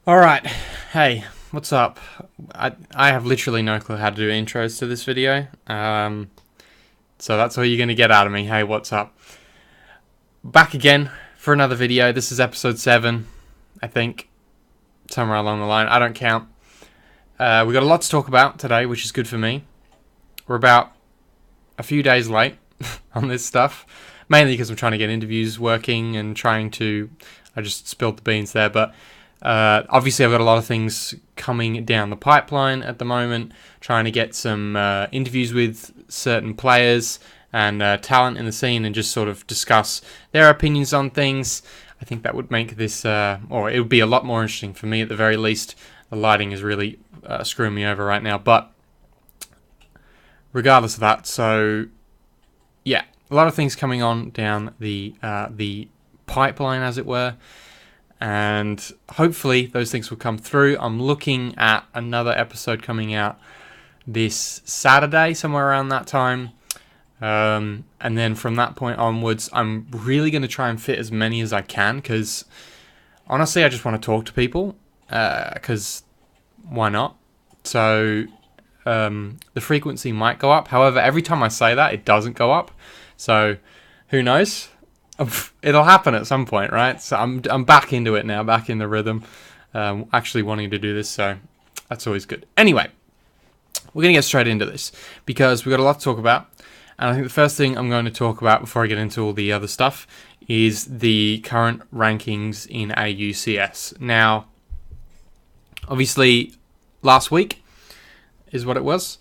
Alright, hey, what's up? I have literally no clue how to do intros to this video, so that's all you're going to get out of me. Hey, what's up? Back again for another video. This is episode 7, I think, somewhere along the line. I don't count. We've got a lot to talk about today, which is good for me. We're about a few days late on this stuff, mainly because I'm trying to get interviews working and I just spilled the beans there, but obviously I've got a lot of things coming down the pipeline at the moment, trying to get some interviews with certain players and talent in the scene and just sort of discuss their opinions on things. I think that would make this, or it would be a lot more interesting for me at the very least. The lighting is really screwing me over right now, but regardless of that, so yeah, a lot of things coming on down the pipeline, as it were. And hopefully those things will come through. I'm looking at another episode coming out this Saturday, somewhere around that time. And then from that point onwards, I'm really going to try and fit as many as I can, because honestly, I just want to talk to people, because why not? So the frequency might go up. However, every time I say that, it doesn't go up. So who knows? It'll happen at some point, right? So I'm back into it now, back in the rhythm, actually wanting to do this, so that's always good. Anyway, we're going to get straight into this, because we've got a lot to talk about, and I think the first thing I'm going to talk about before I get into all the other stuff is the current rankings in AUCS. Now, obviously, last week is what it was.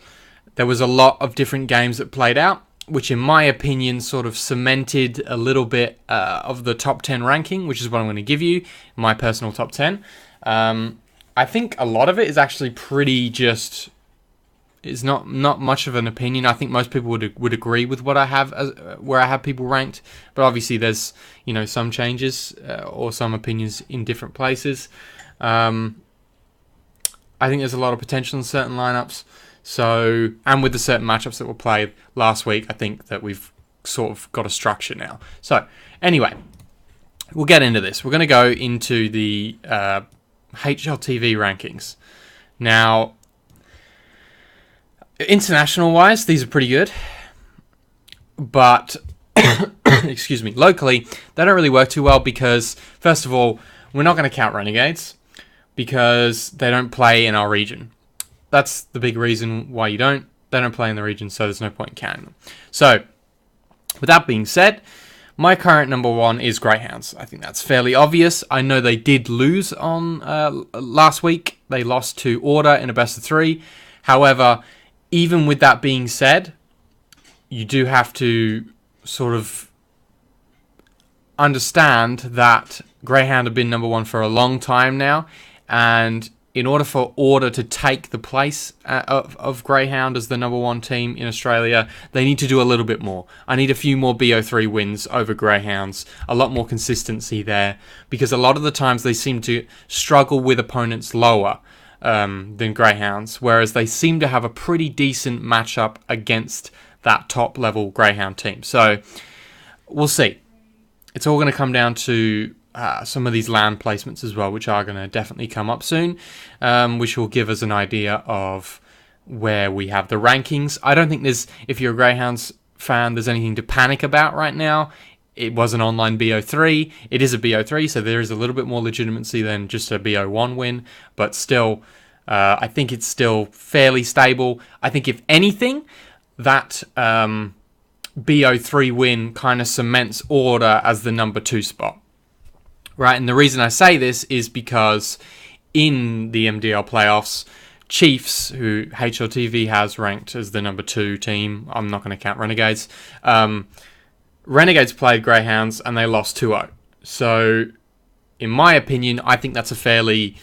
There was a lot of different games that played out, which in my opinion sort of cemented a little bit of the top 10 ranking, which is what I'm going to give you, my personal top 10. I think a lot of it is actually pretty just, it's not much of an opinion. I think most people would agree with what I have, where I have people ranked, but obviously there's, some changes or some opinions in different places. I think there's a lot of potential in certain lineups. So, and with the certain matchups that were played last week, I think that we've sort of got a structure now. So, anyway, we'll get into this. We're going to go into the HLTV rankings. Now, international-wise, these are pretty good. But, excuse me, locally, they don't really work too well because, first of all, we're not going to count Renegades because they don't play in our region. That's the big reason why they don't play in the region, so there's no point in counting them. So, with that being said, my current number 1 is Greyhounds. I think that's fairly obvious. I know they did lose on last week. They lost to Order in a best of 3. However, even with that being said, you do have to sort of understand that Greyhound have been number 1 for a long time now, and in order for Order to take the place of Greyhound as the number 1 team in Australia, they need to do a little bit more. I need a few more BO3 wins over Greyhounds, a lot more consistency there, because a lot of the times they seem to struggle with opponents lower than Greyhounds, whereas they seem to have a pretty decent matchup against that top level Greyhound team. So we'll see. It's all going to come down to some of these land placements as well, which are going to definitely come up soon, which will give us an idea of where we have the rankings. I don't think if you're a Greyhounds fan, there's anything to panic about right now. It was an online BO3. It is a BO3, so there is a little bit more legitimacy than just a BO1 win, but still, I think it's still fairly stable. I think if anything, that BO3 win kind of cements Order as the number 2 spot. Right, and the reason I say this is because in the MDL playoffs, Chiefs, who HLTV has ranked as the number 2 team, I'm not going to count Renegades, Renegades played Greyhounds and they lost 2-0. So, in my opinion, I think that's a fairly,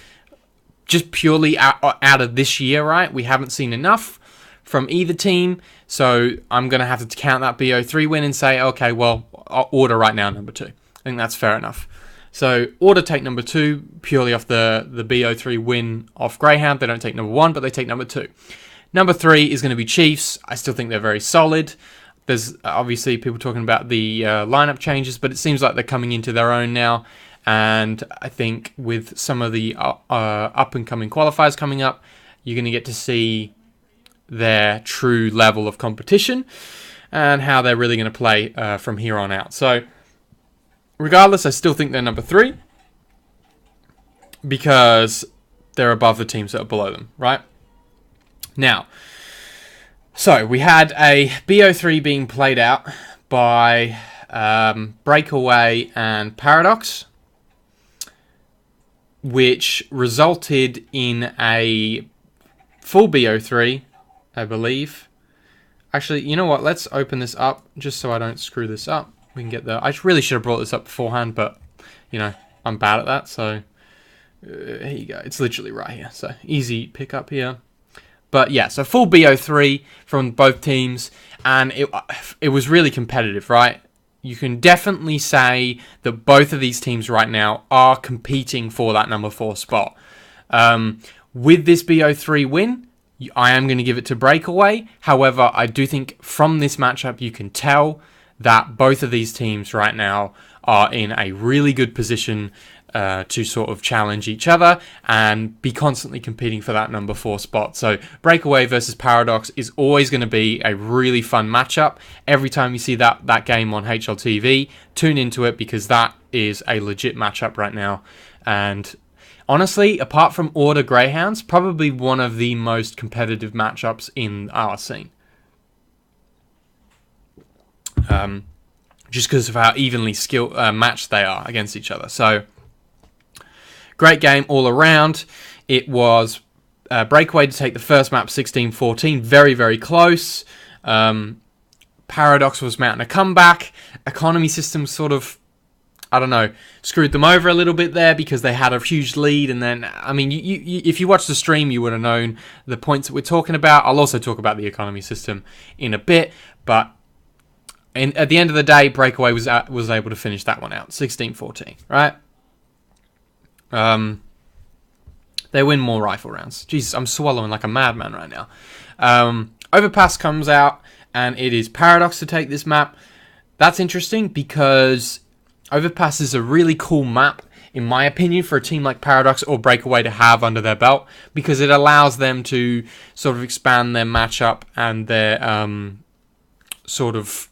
just purely out of this year, right? We haven't seen enough from either team, so I'm going to have to count that BO3 win and say, okay, well, Order right now, number 2. I think that's fair enough. So, Order take number 2 purely off the BO3 win off Greyhound. They don't take number 1, but they take number 2. Number 3 is going to be Chiefs. I still think they're very solid. There's obviously people talking about the lineup changes, but it seems like they're coming into their own now. And I think with some of the up-and-coming qualifiers coming up, you're going to get to see their true level of competition and how they're really going to play from here on out. So, regardless, I still think they're number 3 because they're above the teams that are below them, right? Now, so we had a BO3 being played out by Breakaway and Paradox, which resulted in a full BO3, I believe. Actually, you know what? Let's open this up just so I don't screw this up. We can get I really should have brought this up beforehand, but, you know, I'm bad at that. So, here you go. It's literally right here. So, easy pick up here. But, yeah, so full BO3 from both teams. And it was really competitive, right? You can definitely say that both of these teams right now are competing for that number 4 spot. With this BO3 win, I am going to give it to Breakaway. However, I do think from this matchup, you can tell that both of these teams right now are in a really good position to sort of challenge each other and be constantly competing for that number 4 spot. So Breakaway versus Paradox is always going to be a really fun matchup. Every time you see that game on HLTV, tune into it because that is a legit matchup right now. And honestly, apart from Order Greyhounds, probably one of the most competitive matchups in our scene. Just because of how evenly matched they are against each other. So, great game all around. It was Breakaway to take the first map 16-14. Very, very close. Paradox was mounting a comeback. Economy system sort of, I don't know, screwed them over a little bit there because they had a huge lead. And then, I mean, if you watched the stream, you would have known the points that we're talking about. I'll also talk about the economy system in a bit. But at the end of the day, Breakaway was able to finish that one out, 16-14, right? They win more rifle rounds. Jesus, I'm swallowing like a madman right now. Overpass comes out, and it is Paradox to take this map. That's interesting because Overpass is a really cool map, in my opinion, for a team like Paradox or Breakaway to have under their belt because it allows them to sort of expand their matchup and their sort of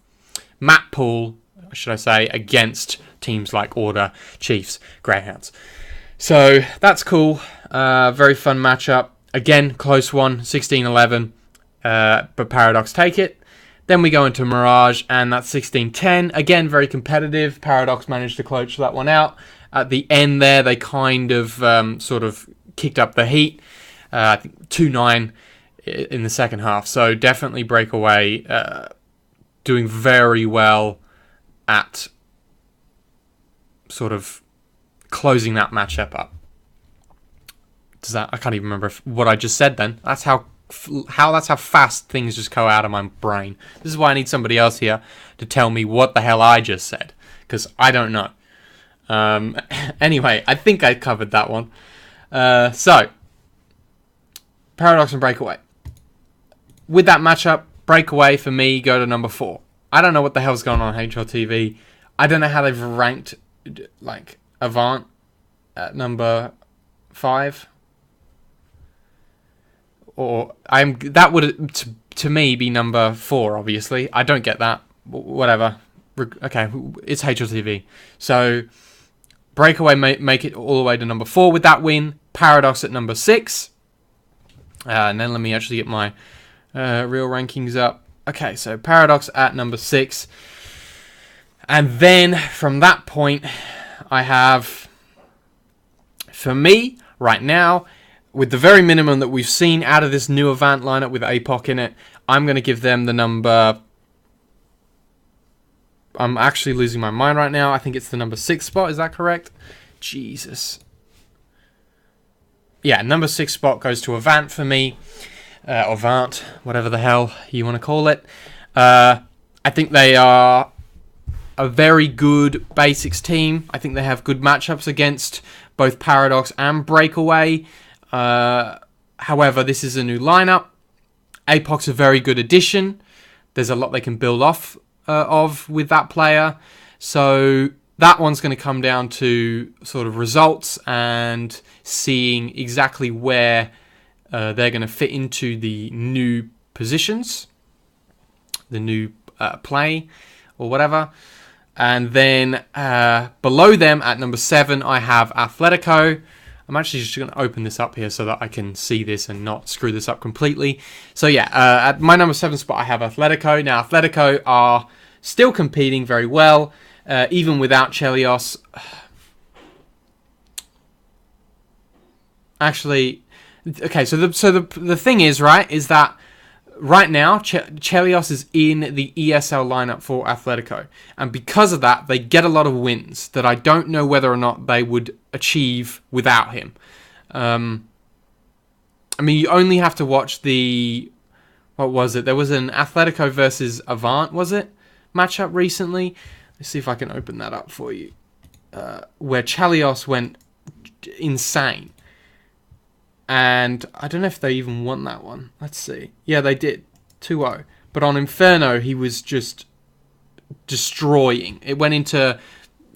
map pool, should I say, against teams like Order, Chiefs, Greyhounds. So that's cool. Very fun matchup. Again, close one, 16-11. But Paradox take it. Then we go into Mirage, and that's 16-10. Again, very competitive. Paradox managed to close that one out. At the end there, they kind of sort of kicked up the heat. I think 2-9 in the second half. So definitely Breakaway doing very well at sort of closing that matchup up. I can't even remember what I just said then. That's how fast things just go out of my brain. This is why I need somebody else here to tell me what the hell I just said, because I don't know. Anyway, I think I covered that one. So, Paradox and Breakaway. With that matchup, Breakaway for me go to number 4. I don't know what the hell's going on HLTV. I don't know how they've ranked like Avant at number 5. Or that would to me be number 4. Obviously, I don't get that. Whatever. Okay, it's HLTV. So Breakaway make it all the way to number 4 with that win. Paradox at number 6. And then let me actually get my real rankings up. Okay, so Paradox at number 6. And then from that point, I have, for me, right now, with the very minimum that we've seen out of this new Avant lineup with APOC in it, I'm going to give them the number... I'm actually losing my mind right now. I think it's the number 6 spot. Is that correct? Jesus. Yeah, number 6 spot goes to Avant for me. Or Vant, whatever the hell you want to call it. I think they are a very good basics team. I think they have good matchups against both Paradox and Breakaway. However, this is a new lineup. APOC's a very good addition. There's a lot they can build off of with that player. So that one's going to come down to sort of results and seeing exactly where they're going to fit into the new positions, the new play or whatever. And then below them at number 7, I have Atletico. I'm actually just going to open this up here so that I can see this and not screw this up completely. So yeah, at my number 7 spot, I have Atletico. Now, Atletico are still competing very well, even without Chelios. Actually, okay, so the thing is, right, is that right now, Chelios is in the ESL lineup for Atletico. And because of that, they get a lot of wins that I don't know whether or not they would achieve without him. I mean, you only have to watch the... What was it? There was an Atletico versus Avant, was it? Matchup recently. Let's see if I can open that up for you. Where Chelios went insane. And I don't know if they even won that one. Let's see. Yeah, they did. 2-0. But on Inferno, he was just destroying. It went into...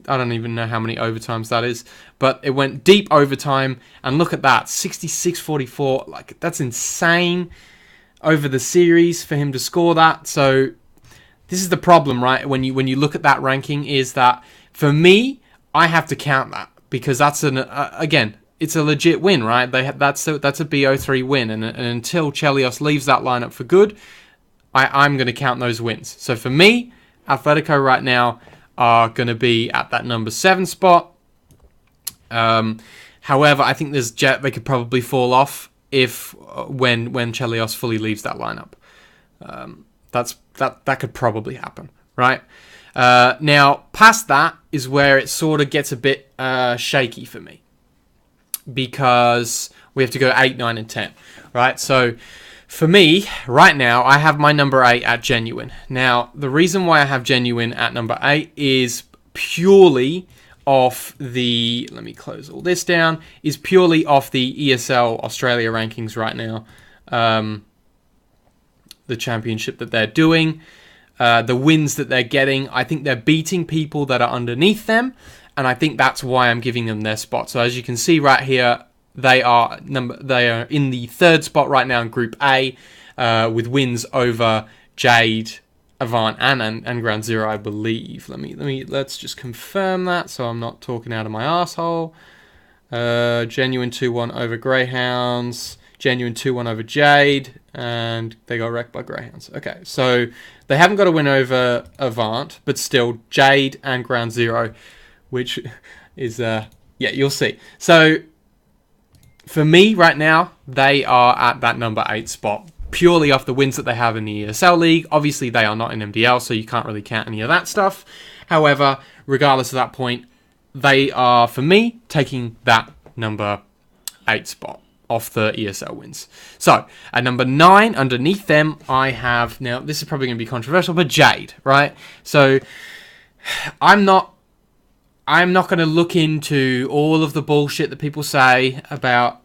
I don't even know how many overtimes that is. But it went deep overtime. And look at that. 66-44. Like, that's insane over the series for him to score that. So, this is the problem, right? When you look at that ranking, is that, for me, I have to count that. Because that's, again... It's a legit win, right? That's a BO3 win, and until Chelios leaves that lineup for good, I'm going to count those wins. So for me, Atletico right now are going to be at that number 7 spot. However, I think they could probably fall off when Chelios fully leaves that lineup. That could probably happen, right? Now, past that is where it sort of gets a bit shaky for me. Because we have to go 8, 9, and 10, right? So, for me, right now, I have my number 8 at Genuine. Now, the reason why I have Genuine at number 8 is purely off the... Let me close all this down. Is purely off the ESL Australia rankings right now. The championship that they're doing. The wins that they're getting. I think they're beating people that are underneath them. And I think that's why I'm giving them their spot. So as you can see right here, they are in the 3rd spot right now in Group A, with wins over Jade, Avant, and Ground Zero, I believe. Let's just confirm that, so I'm not talking out of my arsehole. Genuine 2-1 over Greyhounds, Genuine 2-1 over Jade, and they got wrecked by Greyhounds. Okay, so they haven't got a win over Avant, but still Jade and Ground Zero, which is, yeah, you'll see. So, for me, right now, they are at that number 8 spot, purely off the wins that they have in the ESL League. Obviously, they are not in MDL, so you can't really count any of that stuff. However, regardless of that point, they are, for me, taking that number 8 spot off the ESL wins. So, at number 9, underneath them, I have, now, this is probably going to be controversial, but Jade, right? So, I'm not going to look into all of the bullshit that people say about,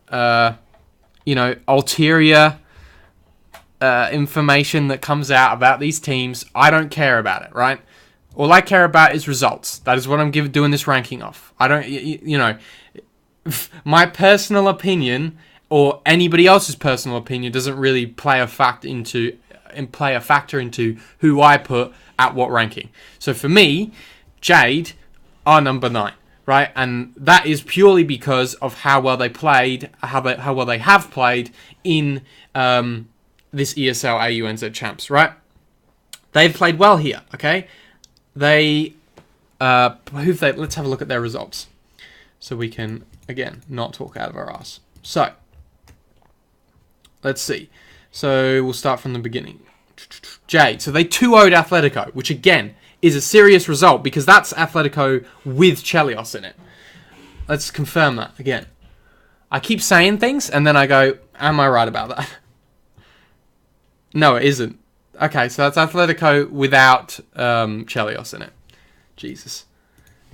ulterior information that comes out about these teams. I don't care about it, right? All I care about is results. That is what I'm doing this ranking off. I don't, my personal opinion or anybody else's personal opinion doesn't really play a factor into who I put at what ranking. So for me, Jade are number 9, right? And that is purely because of how well they played, how well they have played in this ESL AUNZ Champs, right? They've played well here, okay? Let's have a look at their results, so we can again not talk out of our ass. So let's see. So we'll start from the beginning. Jade. So they 2-0'd Atletico, which again is a serious result because that's Atletico with Chelios in it. Let's confirm that again. I keep saying things and then I go, am I right about that? No, it isn't. Okay, so that's Atletico without Chelios in it. Jesus.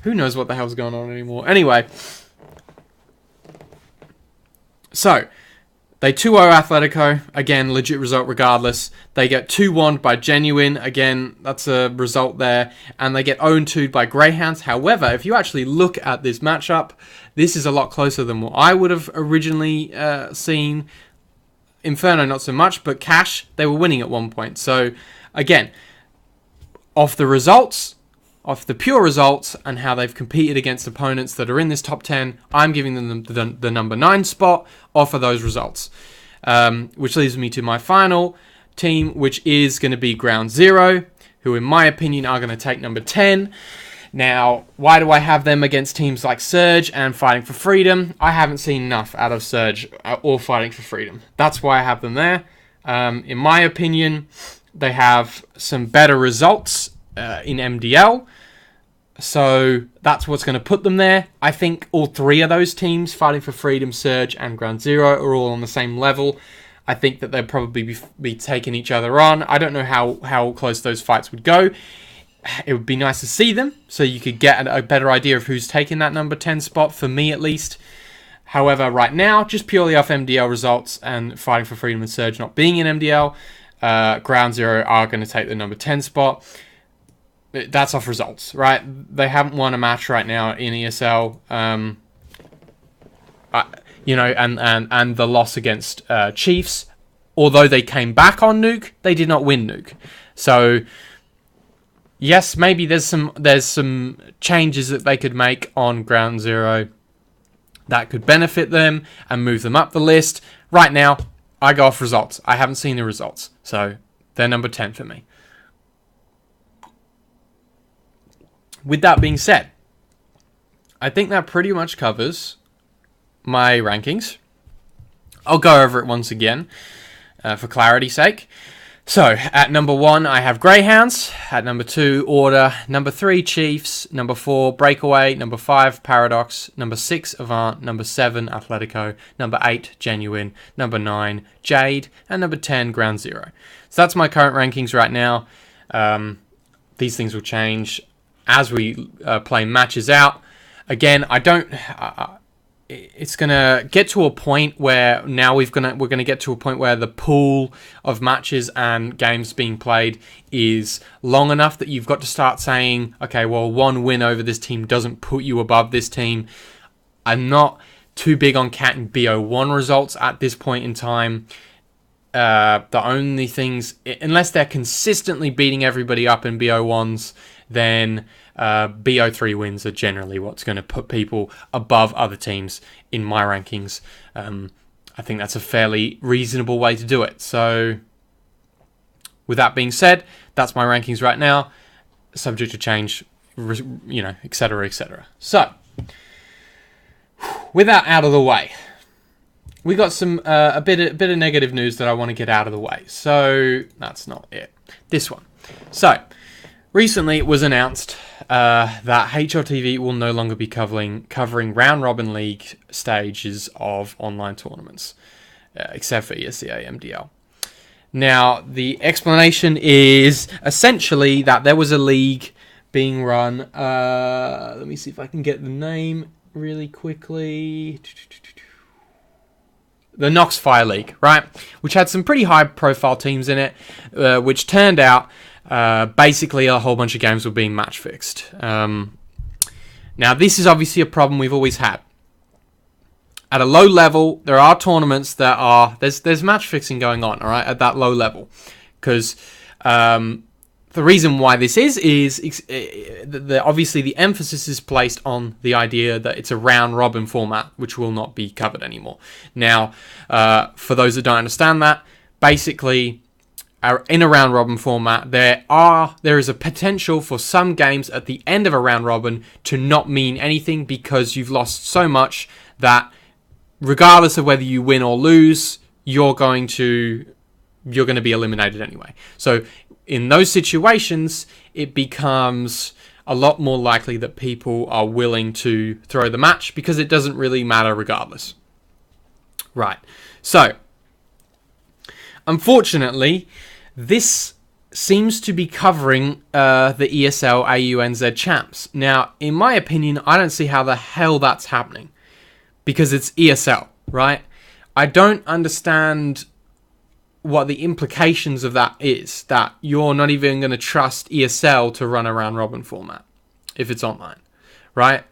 Who knows what the hell's going on anymore? Anyway. So, They 2-0 Atletico. Again, legit result regardless. They get 2-1 by Genuine. Again, that's a result there. And they get 0-2 by Greyhounds. However, if you actually look at this matchup, this is a lot closer than what I would have originally seen. Inferno, not so much. But Cash, they were winning at one point. So, again, off the results, off the pure results, and how they've competed against opponents that are in this top 10, I'm giving them the number 9 spot off of those results. Which leads me to my final team, which is going to be Ground Zero, who in my opinion are going to take number 10. Now, why do I have them against teams like Surge and Fighting for Freedom? I haven't seen enough out of Surge or Fighting for Freedom. That's why I have them there. In my opinion, they have some better results in MDL. So that's what's going to put them there. I think all three of those teams, Fighting for Freedom, Surge, and Ground Zero, are all on the same level. I think that they'll probably be taking each other on. I don't know how close those fights would go. It would be nice to see them, so you could get a better idea of who's taking that number 10 spot, for me at least. However, right now, just purely off MDL results and Fighting for Freedom and Surge not being in MDL, Ground Zero are going to take the number 10 spot. That's off results, right? They haven't won a match right now in ESL. And the loss against Chiefs, although they came back on Nuke, they did not win Nuke. So yes, maybe there's some changes that they could make on Ground Zero that could benefit them and move them up the list. Right now, I go off results. I haven't seen the results, so they're number 10 for me. With that being said, I think that pretty much covers my rankings. I'll go over it once again for clarity's sake. So, at number 1, I have Greyhounds. At number 2, Order. Number 3, Chiefs. Number 4, Breakaway. Number 5, Paradox. Number 6, Avant. Number 7, Atletico. Number 8, Genuine. Number 9, Jade. And number 10, Ground Zero. So that's my current rankings right now. These things will change as we play matches out. Again, it's gonna get to a point where now we're gonna get to a point where the pool of matches and games being played is long enough that you've got to start saying, okay, well, one win over this team doesn't put you above this team. I'm not too big on counting BO1 results at this point in time. The only things, unless they're consistently beating everybody up in BO1s, then BO3 wins are generally what's going to put people above other teams in my rankings. I think that's a fairly reasonable way to do it. So, with that being said, that's my rankings right now, subject to change, etc., etc. So, with that out of the way, we got some a bit of negative news that I want to get out of the way. So, that's not it. This one. So, recently, it was announced that HLTV will no longer be covering round-robin league stages of online tournaments, except for ESEA MDL. Now, the explanation is essentially that there was a league being run. Let me see if I can get the name really quickly. The Knoxfire League, right? Which had some pretty high-profile teams in it, which turned out basically a whole bunch of games were being match fixed. Now, this is obviously a problem we've always had. At a low level, there are tournaments that are... There's match fixing going on, all right, at that low level. Because the reason why this is obviously the emphasis is placed on the idea that it's a round-robin format, which will not be covered anymore. Now, for those that don't understand that, basically, in a round-robin format, there is a potential for some games at the end of a round-robin to not mean anything because you've lost so much that regardless of whether you win or lose, you're going to be eliminated anyway. So in those situations, it becomes a lot more likely that people are willing to throw the match because it doesn't really matter regardless. Right. So, unfortunately, this seems to be covering the ESL AUNZ champs. Now, in my opinion, I don't see how the hell that's happening because it's ESL, right? I don't understand what the implications of that is, that you're not even going to trust ESL to run a round robin format if it's online, right?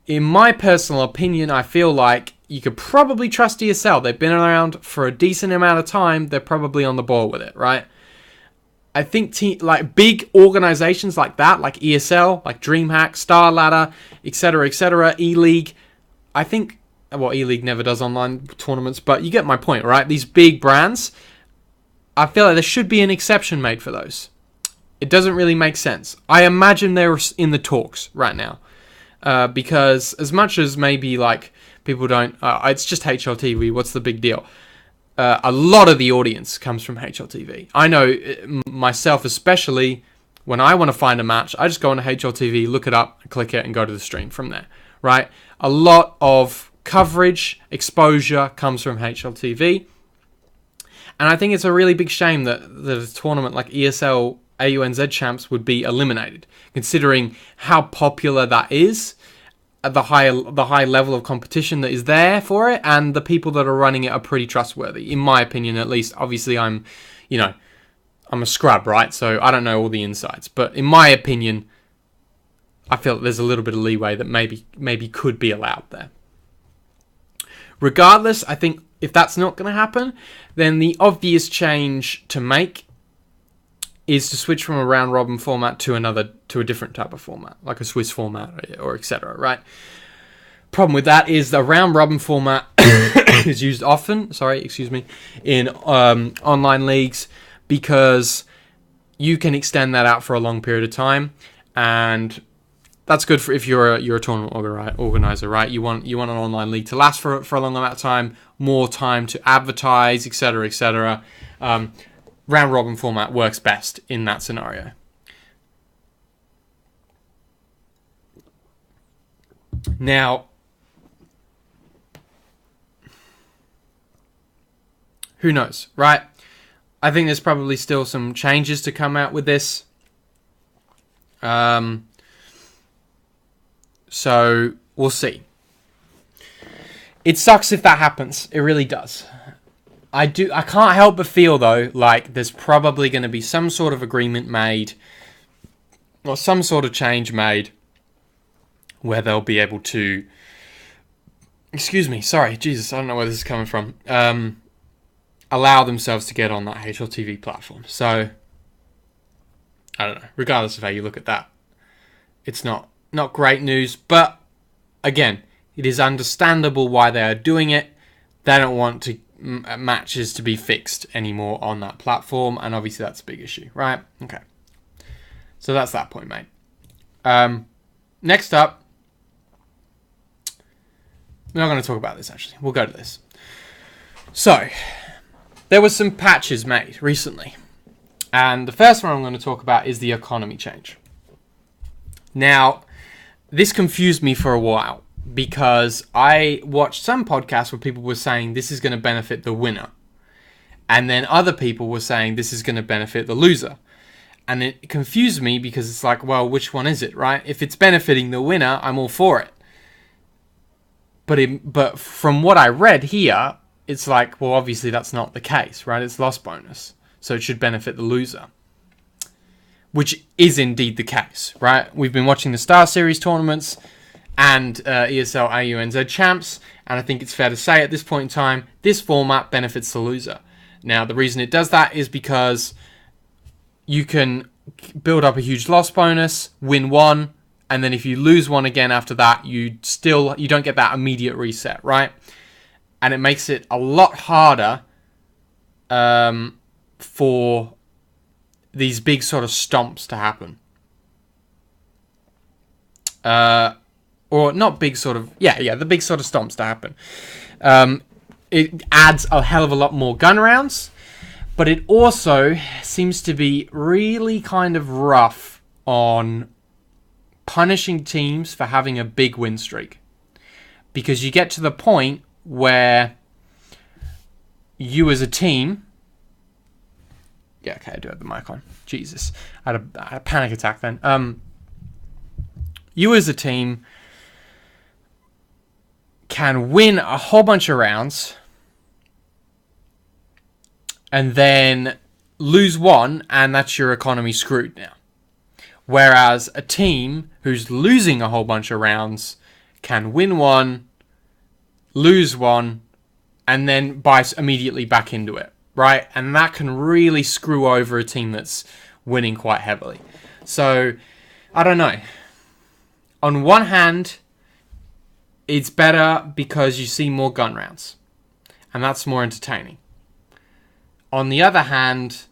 In my personal opinion, I feel like you could probably trust ESL. They've been around for a decent amount of time. They're probably on the ball with it, right? I think like big organizations like that, like ESL, like DreamHack, Star Ladder, etc., E-League. I think, well, E-League never does online tournaments, but you get my point, right? These big brands, I feel like there should be an exception made for those. It doesn't really make sense. I imagine they're in the talks right now. Because as much as maybe like people don't, it's just HLTV, what's the big deal? A lot of the audience comes from HLTV. I know myself especially, when I want to find a match, I just go on to HLTV, look it up, click it, and go to the stream from there, right? A lot of coverage, exposure comes from HLTV. And I think it's a really big shame that a tournament like ESL AUNZ Champs would be eliminated, considering how popular that is, the high level of competition that is there for it, and the people that are running it are pretty trustworthy, in my opinion at least. Obviously, I'm a scrub, right? So I don't know all the insights, but in my opinion, I feel that there's a little bit of leeway that maybe could be allowed there. Regardless, I think if that's not going to happen, then the obvious change to make is to switch from a round robin format to a different type of format, like a Swiss format or etc. Right? Problem with that is the round robin format is used often. In online leagues, because you can extend that out for a long period of time, and that's good for if you're a tournament organizer, right? You want an online league to last for a long amount of time, more time to advertise, etc. Round robin format works best in that scenario. Now, who knows, right? I think there's probably still some changes to come out with this. So we'll see. It sucks if that happens. It really does. I can't help but feel, though, like there's probably going to be some sort of agreement made or some sort of change made where they'll be able to... Excuse me, sorry, Jesus, I don't know where this is coming from. Allow themselves to get on that HLTV platform. So, I don't know. Regardless of how you look at that, it's not great news. But, again, it is understandable why they are doing it. They don't want matches to be fixed anymore on that platform, and obviously that's a big issue, right? Okay. So that's that point, mate. Next up, we're not going to talk about this, actually. We'll go to this. So, there was some patches made recently, and the first one I'm going to talk about is the economy change. Now, this confused me for a while, because I watched some podcasts where people were saying this is going to benefit the winner. And then other people were saying this is going to benefit the loser. And it confused me because it's like, well, which one is it, right? If it's benefiting the winner, I'm all for it. But from what I read here, it's like, well, obviously that's not the case, right? It's loss bonus. So it should benefit the loser. Which is indeed the case, right? We've been watching the Star Series tournaments and ESL AUNZ champs, and I think it's fair to say at this point in time, this format benefits the loser. Now, the reason it does that is because you can build up a huge loss bonus, win one, and then if you lose one again after that, you don't get that immediate reset, right? And it makes it a lot harder for these big sort of stomps to happen. Or not big sort of... Yeah, the big sort of stomps to happen. It adds a hell of a lot more gun rounds, but it also seems to be really kind of rough on punishing teams for having a big win streak. Because you get to the point where you as a team... Yeah, okay, I do have the mic on. Jesus. I had a panic attack then. You as a team can win a whole bunch of rounds and then lose one, and that's your economy screwed now. Whereas a team who's losing a whole bunch of rounds can win one, lose one, and then buy immediately back into it, right? And that can really screw over a team that's winning quite heavily. So, I don't know. On one hand, it's better because you see more gun rounds, and that's more entertaining. On the other hand,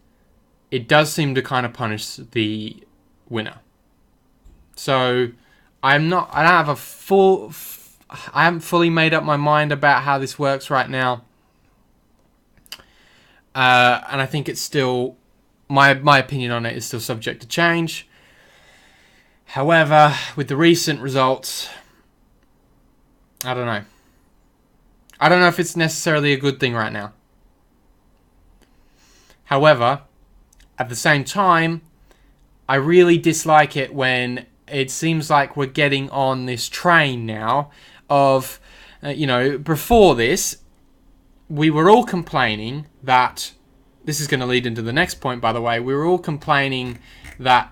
it does seem to kind of punish the winner. So I haven't fully made up my mind about how this works right now. And I think it's still, my opinion on it is still subject to change. However, with the recent results, I don't know. I don't know if it's necessarily a good thing right now. However, at the same time, I really dislike it when it seems like we're getting on this train now of, before this, we were all complaining that, this is going to lead into the next point, by the way, we were all complaining that,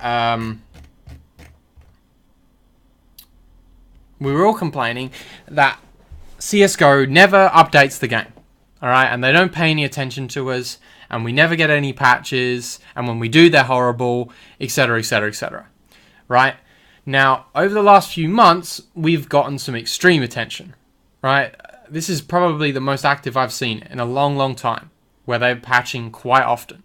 CSGO never updates the game, alright, and they don't pay any attention to us, and we never get any patches, and when we do, they're horrible, etc., etc., etc., right? Now, over the last few months, we've gotten some extreme attention, right? This is probably the most active I've seen in a long, long time, where they're patching quite often.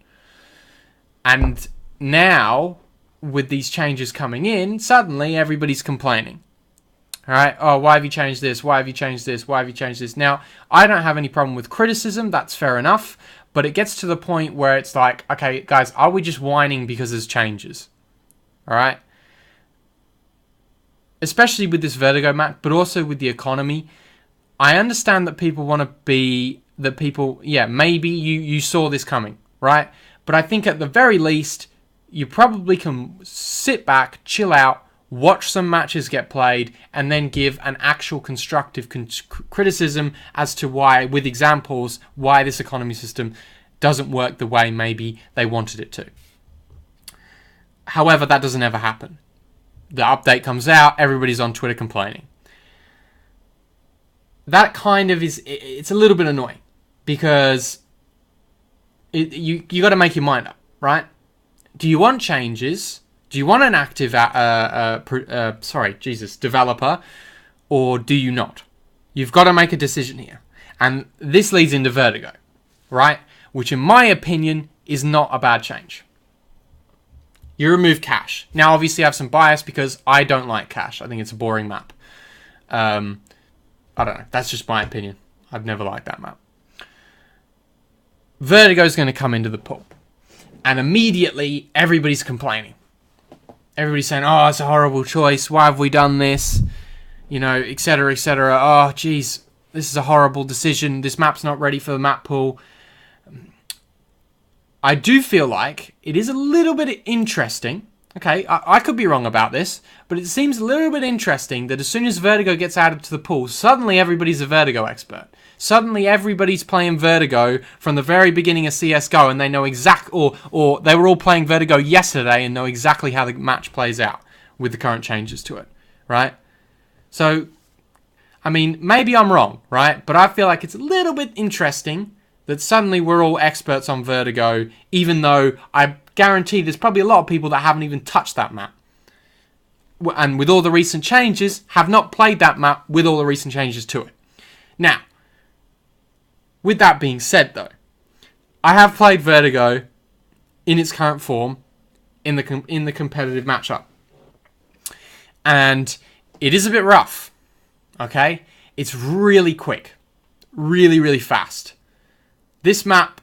And now, with these changes coming in, suddenly everybody's complaining. All right, oh, why have you changed this? Why have you changed this? Why have you changed this? Now, I don't have any problem with criticism. That's fair enough. But it gets to the point where it's like, okay, guys, are we just whining because there's changes? All right? Especially with this Vertigo map, but also with the economy. I understand that people want to be, maybe you saw this coming, right? But I think at the very least, you probably can sit back, chill out, watch some matches get played, and then give an actual constructive criticism as to why, with examples, why this economy system doesn't work the way maybe they wanted it to. However, that doesn't ever happen. The update comes out, everybody's on Twitter complaining. That kind of it's a little bit annoying, because you got to make your mind up, right? Do you want changes? Do you want an active developer, or do you not? You've got to make a decision here. And this leads into Vertigo, right? Which in my opinion is not a bad change. You remove cash. Now obviously I have some bias because I don't like cash. I think it's a boring map. I don't know. That's just my opinion. I've never liked that map. Vertigo's going to come into the pool. And immediately everybody's complaining. Everybody's saying, oh, it's a horrible choice. Why have we done this? Etc., etc. Oh, geez, this is a horrible decision. This map's not ready for the map pool. I do feel like it is a little bit interesting. Okay, I could be wrong about this, but it seems a little bit interesting that as soon as Vertigo gets added to the pool, suddenly everybody's a Vertigo expert. Suddenly everybody's playing Vertigo from the very beginning of CSGO, and they know or they were all playing Vertigo yesterday and know exactly how the match plays out with the current changes to it, right? So, I mean, maybe I'm wrong, right? But I feel like it's a little bit interesting that suddenly we're all experts on Vertigo, even though I guarantee there's probably a lot of people that haven't even touched that map. And with all the recent changes, have not played that map with all the recent changes to it. Now, with that being said though, I have played Vertigo in its current form in the competitive matchup. And it is a bit rough, okay? It's really quick, really, really fast. This map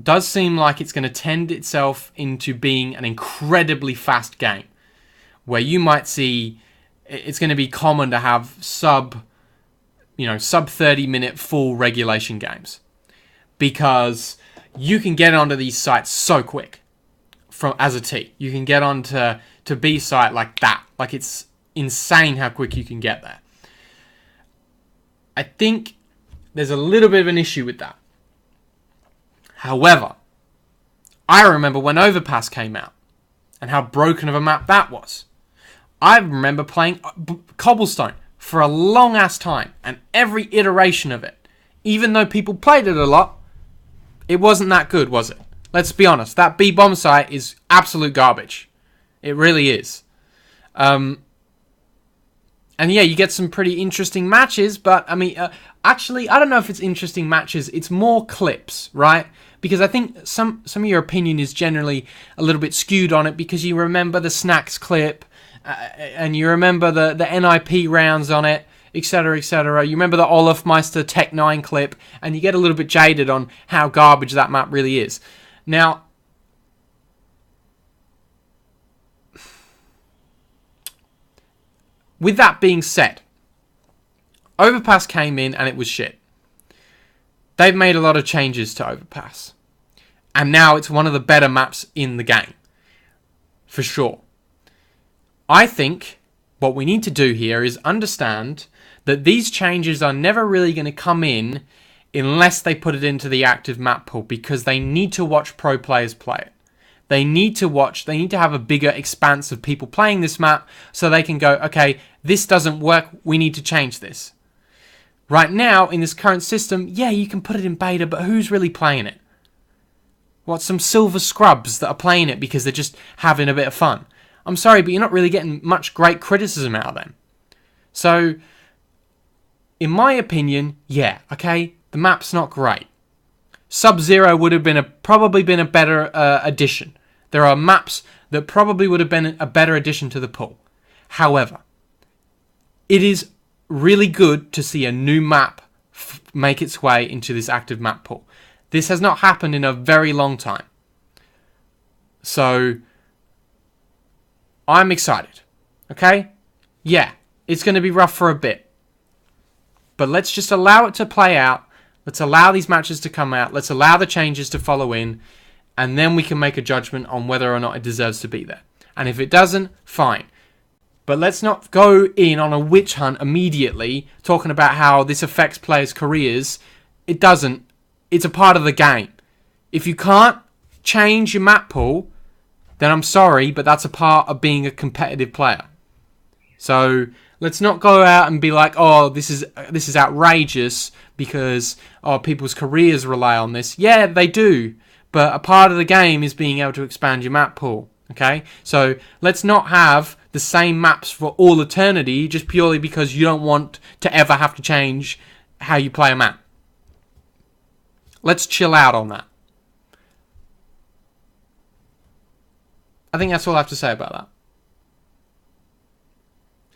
does seem like it's going to tend itself into being an incredibly fast game, where you might see it's going to be common to have sub 30-minute full regulation games, because you can get onto these sites so quick as a T. You can get onto B site like that. Like, it's insane how quick you can get there. I think there's a little bit of an issue with that. However, I remember when Overpass came out and how broken of a map that was. I remember playing Cobblestone for a long ass time, and every iteration of it, even though people played it a lot, it wasn't that good, was it? Let's be honest, that B bomb site is absolute garbage. It really is. And yeah, you get some pretty interesting matches, but I mean, actually, I don't know if it's interesting matches. It's more clips, right? Because I think some of your opinion is generally a little bit skewed on it because you remember the snacks clip, and you remember the NIP rounds on it, etc., etc. You remember the Olafmeister Tech 9 clip, and you get a little bit jaded on how garbage that map really is. Now, with that being said, Overpass came in and it was shit. They've made a lot of changes to Overpass. And now it's one of the better maps in the game. For sure. I think what we need to do here is understand that these changes are never really going to come in unless they put it into the active map pool, because they need to watch pro players play it. They need to have a bigger expanse of people playing this map so they can go, okay, this doesn't work, we need to change this. Right now, in this current system, yeah, you can put it in beta, but who's really playing it? What, some silver scrubs that are playing it because they're just having a bit of fun? I'm sorry, but you're not really getting much great criticism out of them. So, in my opinion, yeah, okay, the map's not great. Sub-Zero would have probably been a better addition. There are maps that probably would have been a better addition to the pool. However, it is really good to see a new map make its way into this active map pool. This has not happened in a very long time. So, I'm excited. Okay? Yeah, it's going to be rough for a bit. But let's just allow it to play out. Let's allow these matches to come out. Let's allow the changes to follow in. And then we can make a judgment on whether or not it deserves to be there. And if it doesn't, fine. But let's not go in on a witch hunt immediately, talking about how this affects players' careers. It doesn't. It's a part of the game. If you can't change your map pool, then I'm sorry, but that's a part of being a competitive player. So let's not go out and be like, oh, this is outrageous because people's careers rely on this. Yeah, they do. But a part of the game is being able to expand your map pool. Okay? So let's not have the same maps for all eternity just purely because you don't want to ever have to change how you play a map. Let's chill out on that. I think that's all I have to say about that.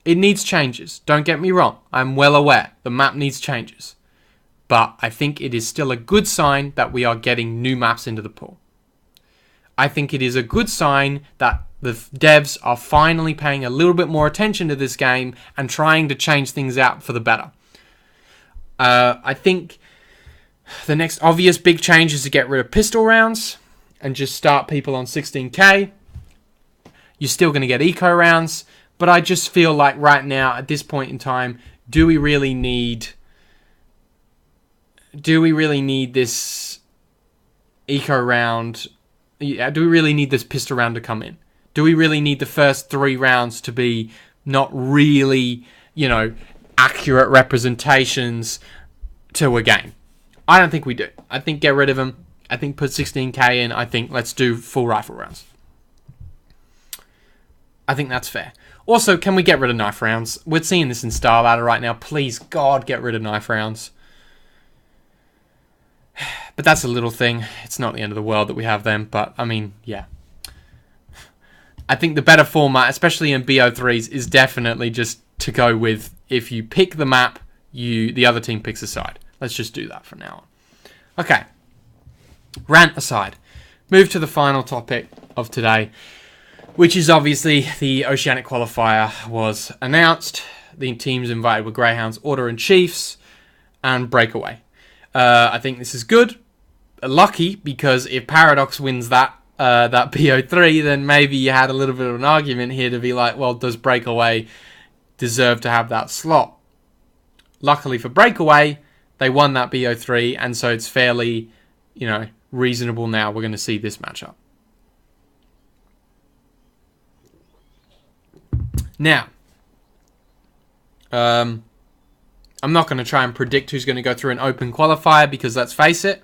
It needs changes. Don't get me wrong. I'm well aware the map needs changes. But I think it is still a good sign that we are getting new maps into the pool. I think it is a good sign that the devs are finally paying a little bit more attention to this game and trying to change things out for the better. I think the next obvious big change is to get rid of pistol rounds and just start people on 16k. You're still going to get eco rounds, but I just feel like right now, at this point in time, do we really need this eco round? Do we really need this pistol round to come in? Do we really need the first 3 rounds to be not really, accurate representations to a game? I don't think we do. I think get rid of them. I think put 16k in. I think let's do full rifle rounds. I think that's fair. Also, can we get rid of knife rounds? We're seeing this in Star Ladder right now. Please, God, get rid of knife rounds. But that's a little thing. It's not the end of the world that we have them. But, I mean, yeah. I think the better format, especially in BO3s, is definitely just to go with if you pick the map, the other team picks a side. Let's just do that from now on. Okay. Rant aside. Move to the final topic of today, which is obviously the Oceanic Qualifier was announced. The teams invited were Greyhounds, Order and Chiefs, and Breakaway. I think this is good. Lucky, because if Paradox wins that BO3, then maybe you had a little bit of an argument here to be like, well, does Breakaway deserve to have that slot? Luckily for Breakaway, they won that BO3, and so it's fairly, reasonable now we're going to see this matchup. Now, I'm not going to try and predict who's going to go through an open qualifier because, let's face it,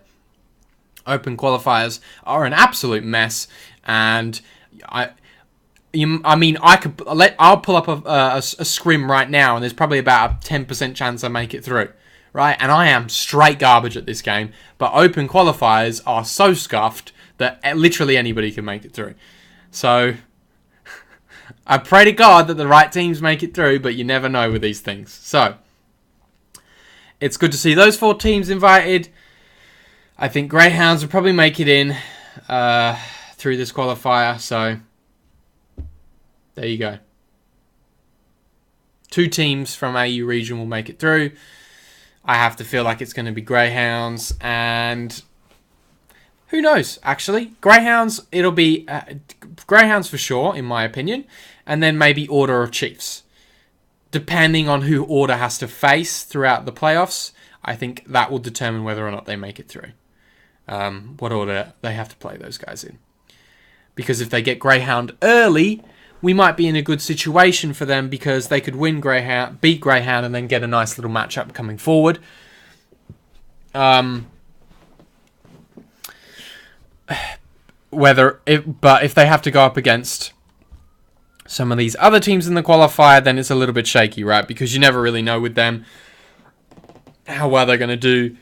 open qualifiers are an absolute mess. And I'll pull up a scrim right now, and there's probably about a 10% chance I make it through, right? And I am straight garbage at this game. But open qualifiers are so scuffed that literally anybody can make it through. So I pray to God that the right teams make it through, but you never know with these things. So it's good to see those 4 teams invited. I think Greyhounds will probably make it in through this qualifier. So there you go. 2 teams from AU region will make it through. I have to feel like it's going to be Greyhounds, and who knows, actually. Greyhounds, it'll be Greyhounds for sure, in my opinion, and then maybe Order of Chiefs. Depending on who Order has to face throughout the playoffs, I think that will determine whether or not they make it through. What order they have to play those guys in. Because if they get Greyhound early, we might be in a good situation for them because they could beat Greyhound, and then get a nice little matchup coming forward. But if they have to go up against some of these other teams in the qualifier, then it's a little bit shaky, right? Because you never really know with them how well they're going to do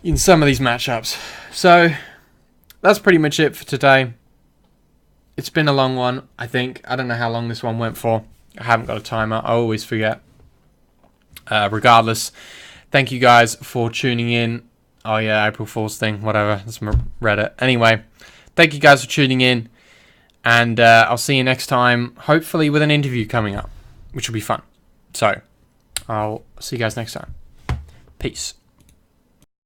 in some of these matchups. So that's pretty much it for today. It's been a long one, I think. I don't know how long this one went for. I haven't got a timer. I always forget. Regardless, thank you guys for tuning in. Oh yeah, April Fool's thing. Whatever. That's my Reddit. Anyway, thank you guys for tuning in. And I'll see you next time, hopefully with an interview coming up, which will be fun. So, I'll see you guys next time. Peace.